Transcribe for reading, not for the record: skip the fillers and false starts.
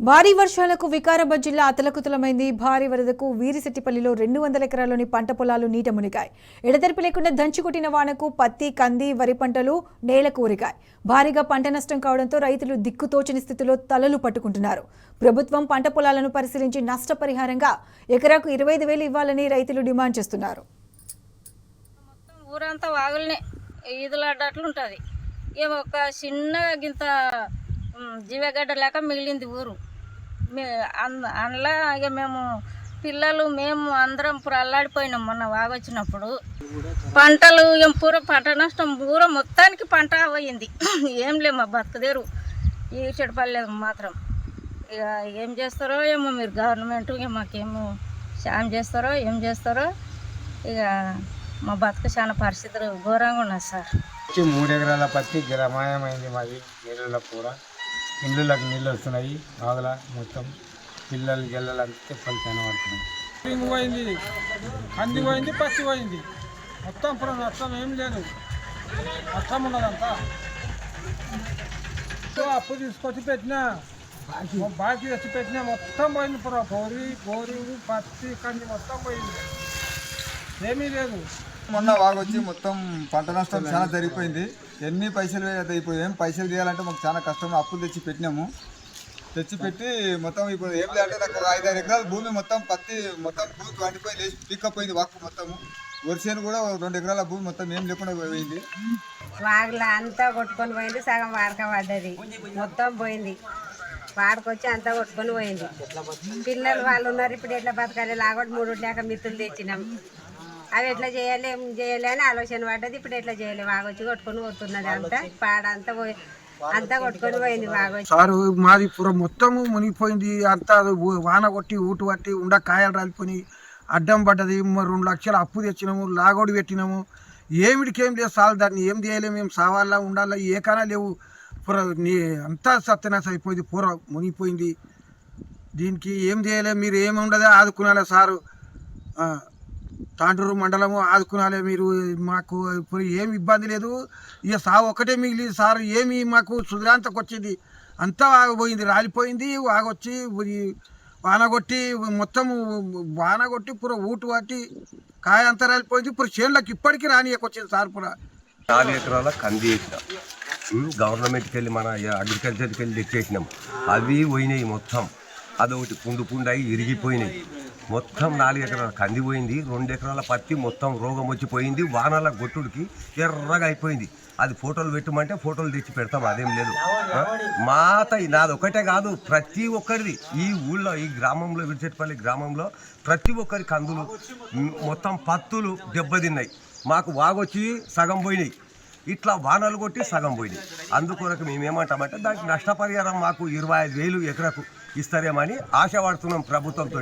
భారీ వర్షాలకు వికారాబాద్ జిల్లా అతలకుతలమైంది. భారీ వరదకు వీరిశెట్టిపల్లిలో 200 ఎకరాల్లోని పంట పొలాలు నీట మునిగాయి. ఎడతెరిపి లేకుండా దంచుకొట్టిన వానకు పత్తి, కంది, వరి పంటలు నేలకు ఊరిగాయి. భారీగా పంట నష్టం కావడంతో రైతులు దిక్కుతోచని స్థితిలో తలలు పట్టుకుంటున్నారు. ప్రభుత్వం పంట పొలాలను పరిశీలించి నష్టపరిహారంగా ఎకరాకు 25,000 ఇవ్వాలని రైతులు డిమాండ్ చేస్తున్నారు. ఊరంతా వాగులనే ఈదులాడ్డట్లుంటుంది. ఇక ఒక చిన్నగా గింత జీవగడ్డ లేక మిగిలింది ఊరు. అందులో ఇక మేము పిల్లలు మేము అందరం ఇప్పుడు అల్లాడిపోయినాం. మొన్న వాగొచ్చినప్పుడు పంటలు ఏం పంట నష్టం ఊర మొత్తానికి పంట పోయింది. ఏం లేవు మా బతుకుదేరు ఈ చెడుపల్లె మాత్రం. ఇక ఏం చేస్తారో ఏమో మీరు గవర్నమెంట్ ఇక మాకేమో సాయం చేస్తారో ఏం చేస్తారో. ఇక మా బతుకు చాలా పరిస్థితులు ఘోరంగా ఉన్నాయి సార్. 3 ఎకరాల పత్తి జలమాయమైంది. మాది నీళ్ళలో కూడా ఇళ్ళకి నీళ్ళు వస్తున్నాయి. బాగా మొత్తం పిల్లలు జల్లలు అంతే ఫలితాన్ని పడుతున్నాయి. పోయింది, కంది పోయింది, పత్తి పోయింది. మొత్తం ఇప్పుడు నష్టం ఏం లేదు, నష్టం ఉన్నదంతా. అప్పు తీసుకొచ్చి పెట్టినా, బాకీ తెచ్చి పెట్టినా మొత్తం పోయింది. ఇప్పుడు బోరు పత్తి కంది మొత్తం పోయింది, ఏమీ లేదు. మొన్న వాగొచ్చి మొత్తం పంట నష్టం చాలా జరిగిపోయింది. ఎన్ని పైసలు అయిపోయి ఏం పైసలు తీయాలంటే మాకు చాలా కష్టం. అప్పులు తెచ్చి పెట్టినాము. తెచ్చిపెట్టి మొత్తం ఇప్పుడు ఏం లేదంటే నాకు 5-6 ఎకరాల భూమి మొత్తం పత్తి మొత్తం భూమి వండిపోయి లేచి పిక్కపోయింది. వాకు మొత్తము వరిసేను కూడా 2 ఎకరాల భూమి మొత్తం ఏం లేకుండా పోయింది. వాగులో అంతా కొట్టుకొని పోయింది. సగం వాడక పడ్డది, మొత్తం పోయింది. వాడుకొచ్చి అంతా కొట్టుకొని పోయింది. పిల్లలు వాళ్ళు ఉన్నారు. ఇప్పుడు ఎట్లా బతకాలి లాగొట్టి 3 లేక మిత్రులు తెచ్చినాం. అవి ఎట్లా చేయాలి ఏం చేయాలి అని ఆలోచన పడ్డది. ఇప్పుడు ఎట్లా చేయాలి వాగొచ్చి కొట్టుకొని పోతున్నది. అంతా పాడంతా అంతా కొట్టుకొని పోయింది వాగొచ్చి. సారు మాది పుర మొత్తము మునిగిపోయింది. అంతా వాన కొట్టి ఊటు పట్టి కాయలు రాలిపోయి అడ్డం పడ్డది. 2 లక్షలు అప్పు తెచ్చినాము, లాగోడి పెట్టినాము. ఏమిటికేం లేదు సార్. దాన్ని ఏం చేయలేము. మేము సావాలా ఉండాలా ఏకైనా లేవు. పుర అంతా సత్యనాశ అయిపోయింది. పూర మునిగిపోయింది. దీనికి ఏం చేయలేము. మీరు ఏమి ఉండదో ఆదుకునాలే సారు. తాండూరు మండలము ఆదుకునాలే మీరు. మాకు ఇప్పుడు ఏమి ఇబ్బంది లేదు. ఇక సాగు ఒకటే మిగిలి సార్. ఏమి మాకు సుధరాంతకు వచ్చింది. అంతా ఆగిపోయింది, రాలిపోయింది. ఆగొచ్చి వానగొట్టి మొత్తం వానగొట్టి పుర ఊటు పట్టి కాయ అంతా రాలిపోయింది. ఇప్పుడు చేనులకు ఇప్పటికీ రానియకొచ్చింది సార్. పుర 4 ఎకరాల కంది వేసినాం. గవర్నమెంట్కి వెళ్ళి మన అగ్రికల్చర్కి వెళ్ళి తెచ్చేసినాం. అవి పోయినాయి మొత్తం. అదొకటి పుండు అయి ఇరిగిపోయినాయి. మొత్తం 4 ఎకరాల కంది పోయింది. 2 ఎకరాల పత్తి మొత్తం రోగం వచ్చిపోయింది. వానల గొట్టుడికి ఎర్రగా అయిపోయింది. అది ఫోటోలు పెట్టమంటే ఫోటోలు తెచ్చి పెడతాం. అదేం లేదు. నాది ఒకటే కాదు, ప్రతి ఒక్కరిది ఈ ఊళ్ళో ఈ గ్రామంలో విరిచెట్పల్లి గ్రామంలో ప్రతి ఒక్కరి కందులు మొత్తం పత్తులు దెబ్బతిన్నాయి. మాకు వాగొచ్చి సగం పోయినాయి. ఇట్లా వానలు కొట్టి సగం పోయినాయి. అందుకొరకు మేమేమంటామంటే దానికి నష్టపరిహారం మాకు 25,000 ఎకరకు ఇస్తారేమని ఆశపడుతున్నాం ప్రభుత్వంతో.